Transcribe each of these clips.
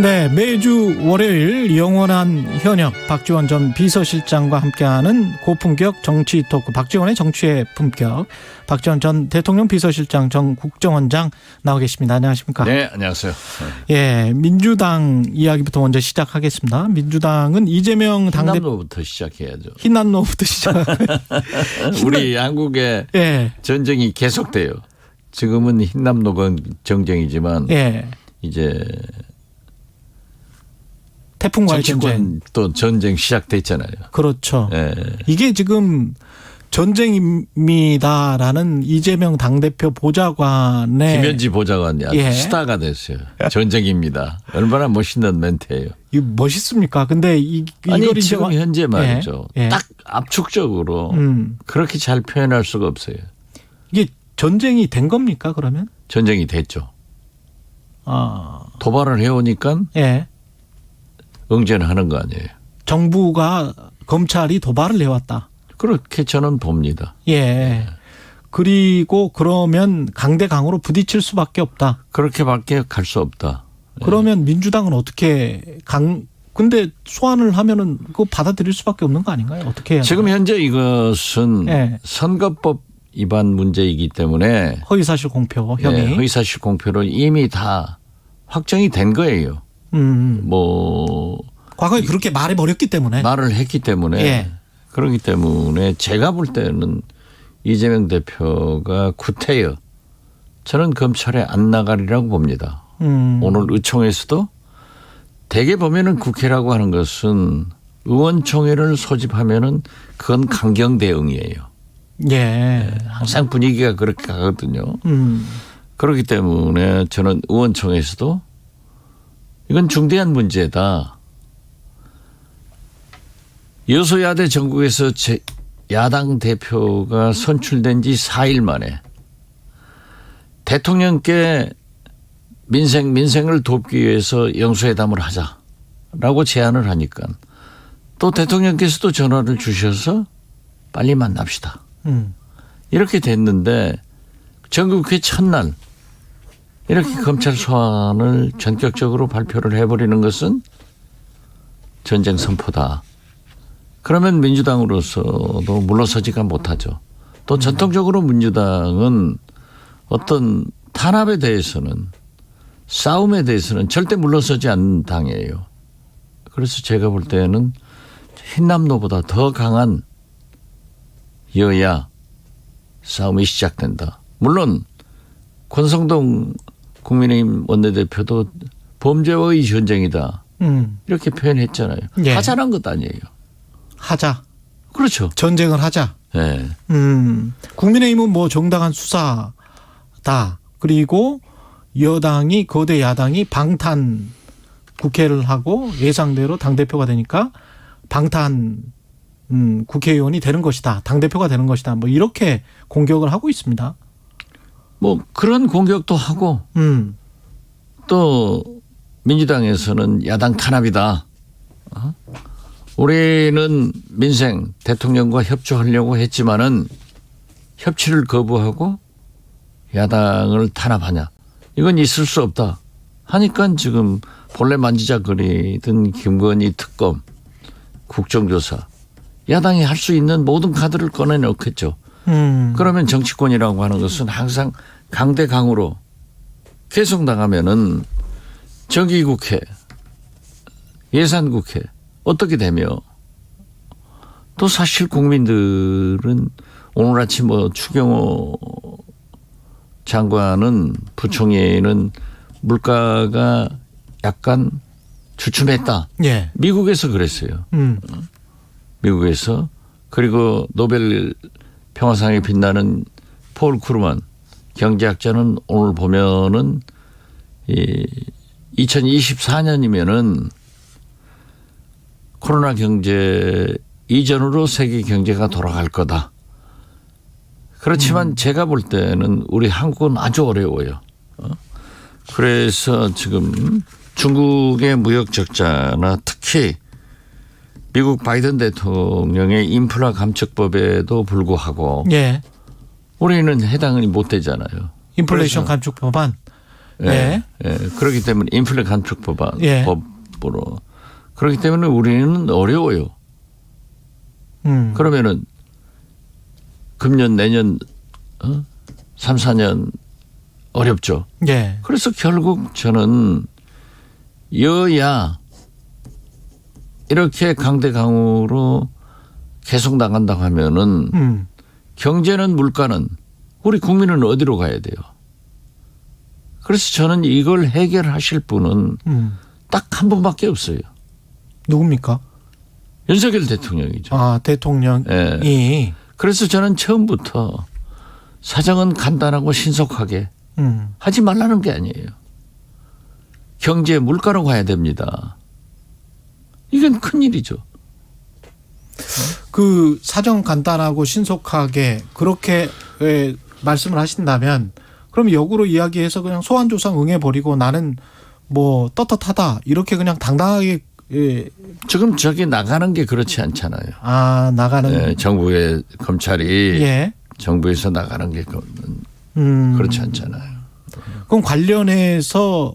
네, 매주 월요일 영원한 현역 박지원 전 비서실장과 함께하는 고품격 정치 토크 박지원의 정치의 품격. 박지원 전 대통령 비서실장 전 국정원장 나와 계십니다. 안녕하십니까? 네, 안녕하세요. 예, 민주당 이야기부터 먼저 시작하겠습니다. 민주당은 이재명 당대표 흰남노부터 시작해야죠. 흰남노부터 시작. 우리 한국의 예. 전쟁이 계속돼요. 지금은 흰남노 정쟁이지만 예. 이제 태풍과의 전쟁. 정치권 또 전쟁 시작됐잖아요. 그렇죠. 예. 이게 지금 전쟁입니다라는 이재명 당대표 보좌관의 김현지 보좌관이 아주 예. 스타가 됐어요. 전쟁입니다. 얼마나 멋있는 멘트예요. 이거 멋있습니까? 근데 아니 이걸 지금 이제 현재 말이죠. 예. 딱 압축적으로 그렇게 잘 표현할 수가 없어요. 이게 전쟁이 된 겁니까? 그러면? 전쟁이 됐죠. 아, 도발을 해오니까 예. 응전을 하는 거 아니에요. 정부가 검찰이 도발을 해왔다. 그렇게 저는 봅니다. 예. 그리고 그러면 강대강으로 부딪힐 수밖에 없다. 그렇게밖에 갈 수 없다. 그러면 민주당은 어떻게 근데 소환을 하면은 그거 받아들일 수밖에 없는 거 아닌가요? 어떻게 해야 지금 현재 이것은 예. 선거법 위반 문제이기 때문에 허위사실 공표 혐의. 예, 허위사실 공표로 이미 다 확정이 된 거예요. 뭐 과거에 그렇게 말해버렸기 때문에. 말을 했기 때문에 예. 그렇기 때문에 제가 볼 때는 이재명 대표가 구태여 저는 검찰에 안 나가리라고 봅니다. 오늘 의총에서도 대개 보면은 국회라고 하는 것은 의원총회를 소집하면은 그건 강경 대응이에요. 예. 항상 분위기가 그렇게 가거든요. 그렇기 때문에 저는 의원총회에서도 이건 중대한 문제다. 여소야대 전국에서 야당 대표가 선출된 지 4일 만에 대통령께 민생을 돕기 위해서 영수회담을 하자라고 제안을 하니까 또 대통령께서도 전화를 주셔서 빨리 만납시다. 이렇게 됐는데 전국회 첫날 이렇게 검찰 소환을 전격적으로 발표를 해버리는 것은 전쟁 선포다. 그러면 민주당으로서도 물러서지가 못하죠. 또 전통적으로 민주당은 어떤 탄압에 대해서는 싸움에 대해서는 절대 물러서지 않는 당이에요. 그래서 제가 볼 때는 흰남노보다 더 강한 여야 싸움이 시작된다. 물론 권성동 국민의힘 원내대표도 범죄와의 전쟁이다. 이렇게 표현했잖아요. 예. 하자란 것 아니에요. 하자. 그렇죠. 전쟁을 하자. 네. 국민의힘은 뭐 정당한 수사다. 그리고 여당이 거대 야당이 방탄 국회를 하고 예상대로 당대표가 되니까 방탄 국회의원이 되는 것이다. 당대표가 되는 것이다. 뭐 이렇게 공격을 하고 있습니다. 뭐 그런 공격도 하고 또 민주당에서는 야당 탄압이다. 우리는 민생 대통령과 협조하려고 했지만은 협치를 거부하고 야당을 탄압하냐. 이건 있을 수 없다. 하니까 지금 본래 만지작거리던 김건희 특검 국정조사 야당이 할 수 있는 모든 카드를 꺼내놓겠죠. 그러면 정치권이라고 하는 것은 항상 강대강으로 계속 나가면은 정기국회, 예산국회 어떻게 되며 또 사실 국민들은 오늘 아침 추경호 장관은 부총리는 물가가 약간 주춤했다. 예. 미국에서 그랬어요. 미국에서. 그리고 노벨 평화상에 빛나는 폴 크루만 경제학자는 오늘 보면은 2024년이면은 코로나 경제 이전으로 세계 경제가 돌아갈 거다. 그렇지만 제가 볼 때는 우리 한국은 아주 어려워요. 그래서 지금 중국의 무역 적자나 특히 미국 바이든 대통령의 인플라 감축법에도 불구하고 예. 우리는 해당이 못 되잖아요. 인플레이션 감축 법안. 예. 예. 그렇기 때문에 인플레 감축 예. 법으로 그렇기 때문에 우리는 어려워요. 그러면은 금년 내년 3, 4년 어렵죠. 예. 그래서 결국 저는 여야 이렇게 강대강으로 계속 나간다고 하면은 경제는 물가는 우리 국민은 어디로 가야 돼요? 그래서 저는 이걸 해결하실 분은 딱 한 분밖에 없어요. 누굽니까? 윤석열 대통령이죠. 아, 대통령이. 예. 그래서 저는 처음부터 사정은 간단하고 신속하게 하지 말라는 게 아니에요. 경제 물가로 가야 됩니다. 이건 큰일이죠. 그 사정 간단하고 신속하게 그렇게 말씀을 하신다면 그럼 역으로 이야기해서 그냥 소환 조상 응해버리고 나는 뭐 떳떳하다 이렇게 그냥 당당하게 지금 저기 나가는 게 그렇지 않잖아요. 아, 나가는 정부의 검찰이 예. 정부에서 나가는 게 그렇지 않잖아요. 그럼 관련해서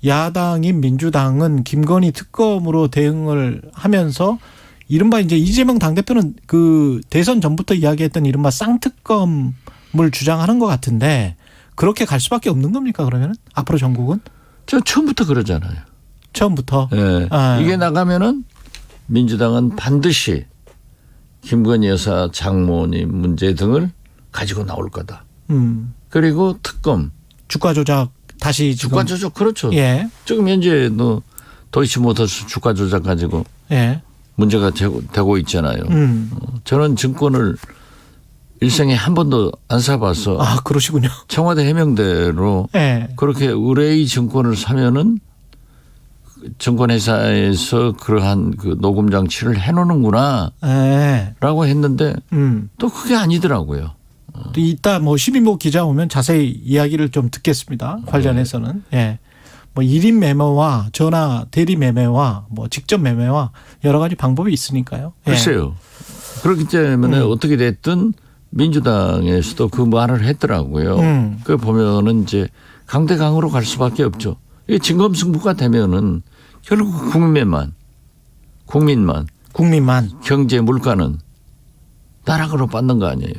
야당인 민주당은 김건희 특검으로 대응을 하면서 이른바 이제 이재명 당대표는 그 대선 전부터 이야기했던 이른바 쌍특검을 주장하는 것 같은데 그렇게 갈 수밖에 없는 겁니까 그러면 앞으로 전국은? 저 처음부터 그러잖아요. 처음부터. 네. 아. 이게 나가면은 민주당은 반드시 김건희 여사 장모님 문제 등을 가지고 나올 거다. 그리고 특검. 주가 조작 다시 주가 조작 그렇죠. 예. 지금 현재 도이치모터스 주가 조작 가지고 예. 문제가 되고 있잖아요. 저는 증권을 일생에 한 번도 안 사봐서. 아, 그러시군요. 청와대 해명대로 예. 그렇게 의뢰의 증권을 사면은 증권회사에서 그러한 그 녹음 장치를 해놓는구나. 예. 라고 했는데 또 그게 아니더라고요. 또 이따 뭐 시민보 기자 오면 자세히 이야기를 좀 듣겠습니다. 관련해서는. 예. 뭐 1인 매매와 전화 대리 매매와 뭐 직접 매매와 여러 가지 방법이 있으니까요. 예. 글쎄요. 그렇기 때문에 어떻게 됐든 민주당에서도 그 말을 했더라고요. 그 보면은 이제 강대강으로 갈 수밖에 없죠. 이게 진검승부가 되면은 결국 국민만 경제 물가는 나락으로 빠는 거 아니에요.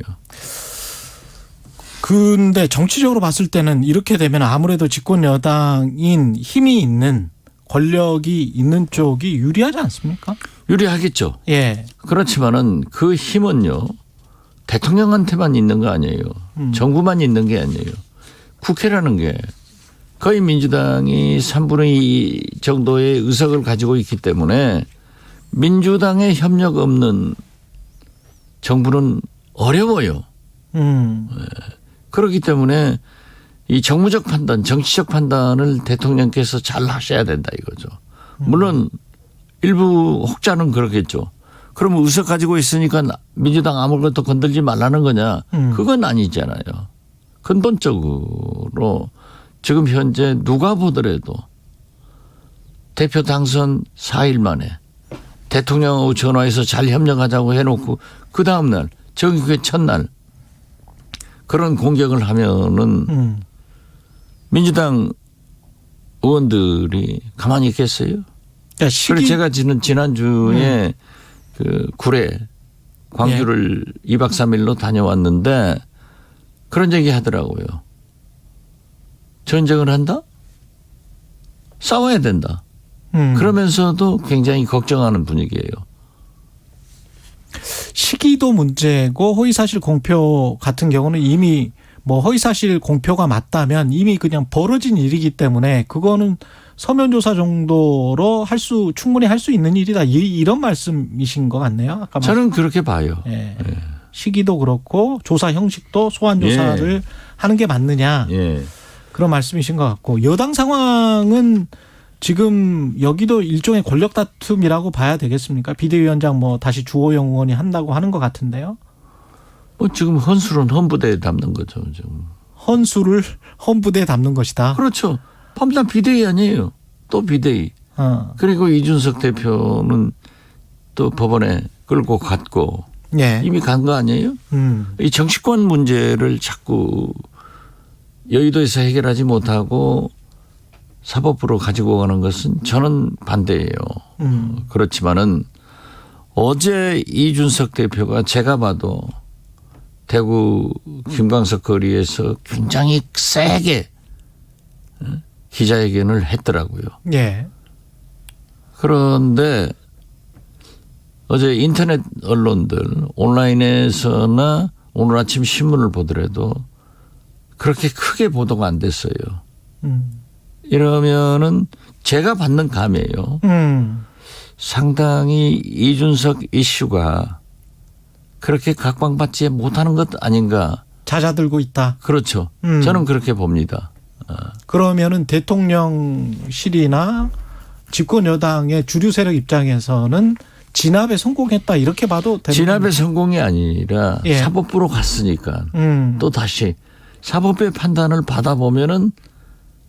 근데 정치적으로 봤을 때는 이렇게 되면 아무래도 집권 여당인 힘이 있는 권력이 있는 쪽이 유리하지 않습니까? 유리하겠죠. 예. 그렇지만은 그 힘은요. 대통령한테만 있는 거 아니에요. 정부만 있는 게 아니에요. 국회라는 게 거의 민주당이 3분의 2 정도의 의석을 가지고 있기 때문에 민주당의 협력 없는 정부는 어려워요. 그렇기 때문에 이 정무적 판단, 정치적 판단을 대통령께서 잘 하셔야 된다 이거죠. 물론 일부 혹자는 그렇겠죠. 그러면 의석 가지고 있으니까 민주당 아무것도 건들지 말라는 거냐. 그건 아니잖아요. 근본적으로 지금 현재 누가 보더라도 대표 당선 4일 만에 대통령하고 전화해서 잘 협력하자고 해놓고 그 다음날 정기회 첫날 그런 공격을 하면은 민주당 의원들이 가만히 있겠어요? 그러니까 그래서 제가 지난주에 그 구례 광주를 2박 3일로 다녀왔는데 그런 얘기 하더라고요. 전쟁을 한다? 싸워야 된다. 그러면서도 굉장히 걱정하는 분위기예요. 시기도 문제고 허위사실 공표 같은 경우는 이미 뭐 허위사실 공표가 맞다면 이미 그냥 벌어진 일이기 때문에 그거는 서면 조사 정도로 충분히 할 수 있는 일이다. 이런 말씀이신 것 같네요. 아까 저는 그렇게 봐요. 예. 시기도 그렇고 조사 형식도 소환 조사를 하는 게 맞느냐. 그런 말씀이신 것 같고 여당 상황은 지금 여기도 일종의 권력 다툼이라고 봐야 되겠습니까? 비대위원장 뭐 다시 주호영 의원이 한다고 하는 것 같은데요. 뭐 지금 헌술은 헌부대에 담는 거죠. 지금. 헌수를 헌부대에 담는 것이다. 그렇죠. 밤낮 비대위 아니에요. 또 비대위. 그리고 이준석 대표는 또 법원에 끌고 갔고 예. 이미 간 거 아니에요? 이 정치권 문제를 자꾸 여의도에서 해결하지 못하고 사법부로 가지고 가는 것은 저는 반대예요. 그렇지만은 어제 이준석 대표가 제가 봐도 대구 김광석 거리에서 굉장히 세게 기자회견을 했더라고요. 예. 그런데 어제 인터넷 언론들 온라인에서나 오늘 아침 신문을 보더라도 그렇게 크게 보도가 안 됐어요. 이러면은 제가 받는 감이에요. 상당히 이준석 이슈가 그렇게 각광받지 못하는 것 아닌가. 잦아들고 있다. 그렇죠. 저는 그렇게 봅니다. 그러면은 대통령실이나 집권 여당의 주류 세력 입장에서는 진압에 성공했다 이렇게 봐도 되는 진압의 성공이 아니라 예. 사법부로 갔으니까 또 다시 사법부의 판단을 받아보면은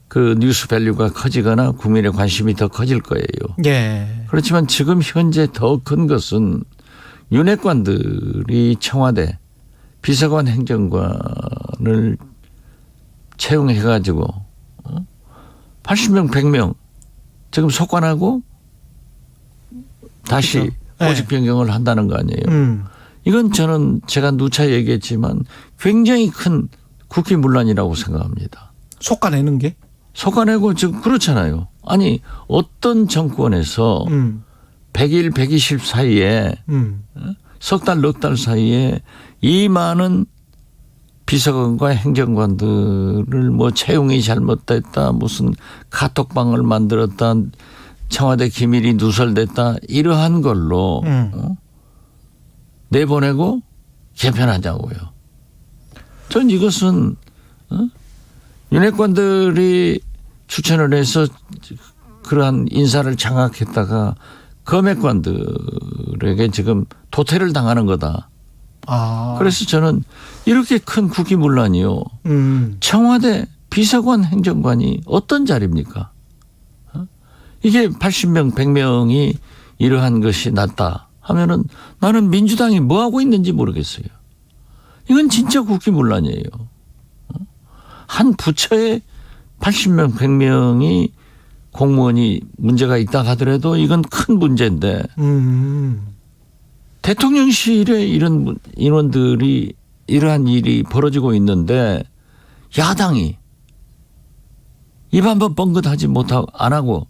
그 뉴스 밸류가 커지거나 국민의 관심이 더 커질 거예요. 예. 그렇지만 지금 현재 더 큰 것은 윤핵관들이 청와대 비서관 행정관을 채용해가지고 80명 100명 지금 속관하고 다시 그렇죠. 보직 변경을 한다는 거 아니에요. 이건 저는 제가 누차 얘기했지만 굉장히 큰 국기문란이라고 생각합니다. 속아내는 게? 속아내고 지금 그렇잖아요. 아니 어떤 정권에서 100일 120 사이에 석 달 넉 달 사이에 이 많은 비서관과 행정관들을 뭐 채용이 잘못됐다 무슨 카톡방을 만들었다 청와대 기밀이 누설됐다 이러한 걸로 내보내고 개편하자고요. 전 이것은 윤핵관들이 추천을 해서 그러한 인사를 장악했다가 검핵관들에게 지금 도태를 당하는 거다. 아. 그래서 저는 이렇게 큰 국기문란이요. 청와대 비서관 행정관이 어떤 자리입니까? 이게 80명 100명이 이러한 것이 낫다 하면은 나는 민주당이 뭐 하고 있는지 모르겠어요. 이건 진짜 국기문란이에요. 한 부처에 80명 100명이 공무원이 문제가 있다 하더라도 이건 큰 문제인데 대통령실에 이런 인원들이 이러한 일이 벌어지고 있는데 야당이 입 한번 뻥긋하지 못하고 안 하고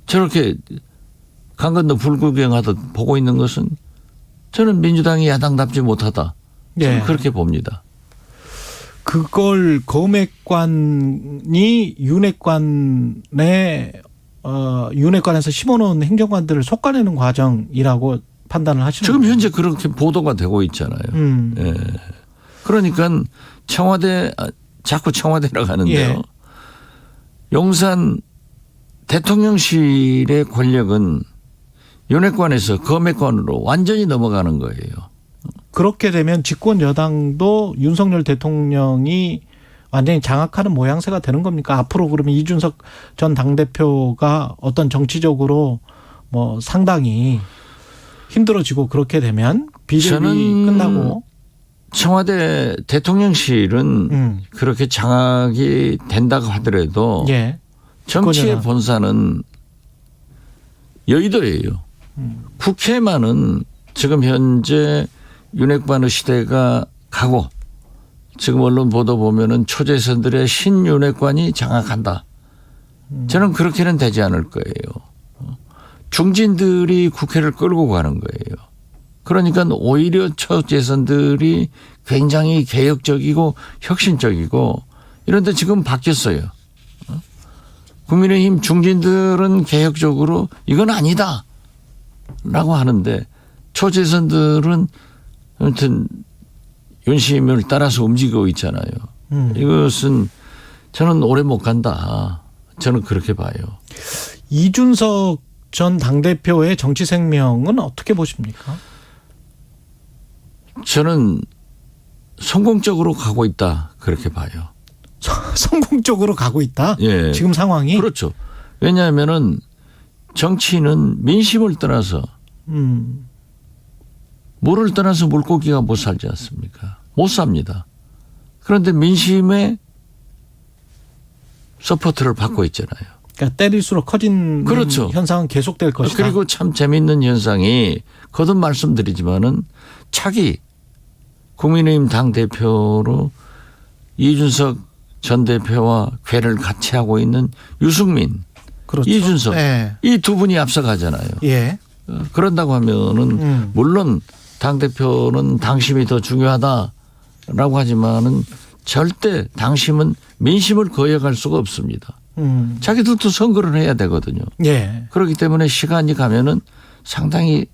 저렇게 강 건너 불구경하듯 보고 있는 것은 저는 민주당이 야당답지 못하다. 저는 예. 그렇게 봅니다. 그걸 검핵관이 윤핵관에서 심어놓은 행정관들을 속아내는 과정이라고 판단을 하시는 지금 거예요? 현재 그렇게 보도가 되고 있잖아요. 예. 그러니까 청와대 자꾸 청와대라고 하는데요. 예. 용산 대통령실의 권력은 윤핵관에서 검핵관으로 완전히 넘어가는 거예요. 그렇게 되면 집권 여당도 윤석열 대통령이 완전히 장악하는 모양새가 되는 겁니까? 앞으로 그러면 이준석 전 당대표가 어떤 정치적으로 뭐 상당히 힘들어지고 그렇게 되면 비대위 끝나고 청와대 대통령실은 그렇게 장악이 된다고 하더라도 예. 정치의 본사는 여의도예요. 국회만은 지금 현재 윤핵관의 시대가 가고 지금 언론 보도 보면은 초재선들의 신윤핵관이 장악한다. 저는 그렇게는 되지 않을 거예요. 중진들이 국회를 끌고 가는 거예요. 그러니까 오히려 초재선들이 굉장히 개혁적이고 혁신적이고 이런데 지금 바뀌었어요. 국민의힘 중진들은 개혁적으로 이건 아니다 라고 하는데 초재선들은 아무튼 윤심을 따라서 움직이고 있잖아요. 이것은 저는 오래 못 간다. 저는 그렇게 봐요. 이준석 전 당대표의 정치 생명은 어떻게 보십니까? 저는 성공적으로 가고 있다. 그렇게 봐요. 성공적으로 가고 있다? 예. 지금 상황이? 그렇죠. 왜냐하면은 정치는 민심을 떠나서 물을 떠나서 물고기가 못 살지 않습니까? 못 삽니다. 그런데 민심에 서포트를 받고 있잖아요. 그러니까 때릴수록 커진 그렇죠. 현상은 계속될 것이다. 그리고 참 재미있는 현상이 거듭 말씀드리지만은 차기 국민의힘 당대표로 이준석 전 대표와 궤를 같이 하고 있는 유승민, 그렇죠. 이준석 예. 이 두 분이 앞서가잖아요. 예. 그런다고 하면은 물론 당대표는 당심이 더 중요하다라고 하지만은 절대 당심은 민심을 거역할 수가 없습니다. 자기들도 선거를 해야 되거든요. 예. 그렇기 때문에 시간이 가면은 상당히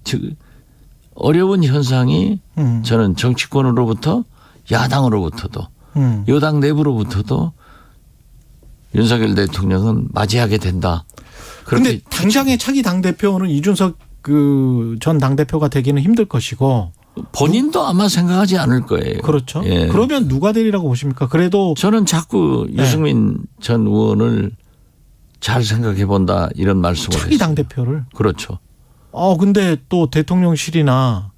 어려운 현상이 저는 정치권으로부터 야당으로부터도 여당 내부로부터도 윤석열 대통령은 맞이하게 된다. 그런데 당장의 차기 당대표는 이준석 그 전 당대표가 되기는 힘들 것이고 본인도 아마 생각하지 않을 거예요. 그렇죠. 예. 그러면 누가 되리라고 보십니까? 그래도 저는 자꾸 유승민 전 의원을 잘 생각해 본다 이런 말씀을 차기 했어요. 당대표를. 그렇죠. 근데 또 대통령실이나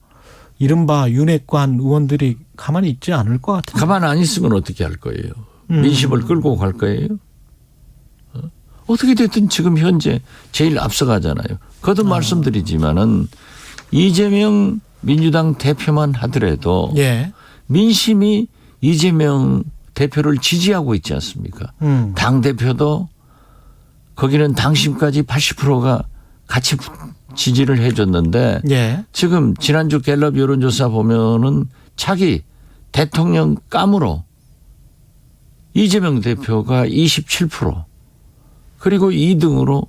이른바 윤핵관 의원들이 가만히 있지 않을 것 같은데. 가만 안 있으면 어떻게 할 거예요? 민심을 끌고 갈 거예요? 어떻게 됐든 지금 현재 제일 앞서가잖아요. 거듭 말씀드리지만은 이재명 민주당 대표만 하더라도 예. 민심이 이재명 대표를 지지하고 있지 않습니까? 당 대표도 거기는 당심까지 80%가 같이 지지를 해줬는데 예. 지금 지난주 갤럽 여론조사 보면은 차기 대통령 감으로 이재명 대표가 27% 그리고 2등으로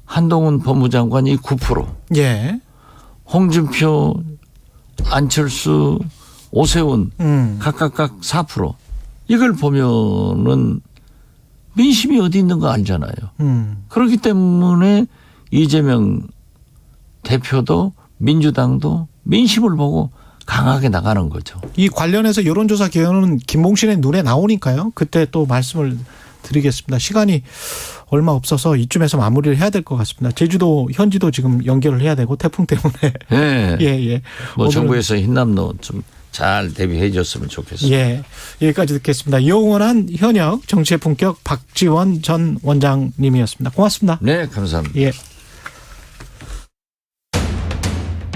한동훈 법무장관이 9%, 예. 홍준표, 안철수, 오세훈 각각 4%. 이걸 보면은 민심이 어디 있는 거 알잖아요. 그렇기 때문에 이재명 대표도 민주당도 민심을 보고 강하게 나가는 거죠. 이 관련해서 여론조사 결과는 김봉신의 눈에 나오니까요. 그때 또 말씀을 드리겠습니다. 시간이 얼마 없어서 이쯤에서 마무리를 해야 될 것 같습니다. 제주도 현지도 지금 연결을 해야 되고 태풍 때문에. 네. 예. 뭐 정부에서 흰남노 좀 잘 대비해 줬으면 좋겠습니다. 예. 여기까지 듣겠습니다. 영원한 현역 정치의 품격 박지원 전 원장님이었습니다. 고맙습니다. 네, 감사합니다. 예.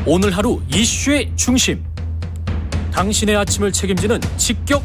오늘 하루 이슈의 중심. 당신의 아침을 책임지는 직격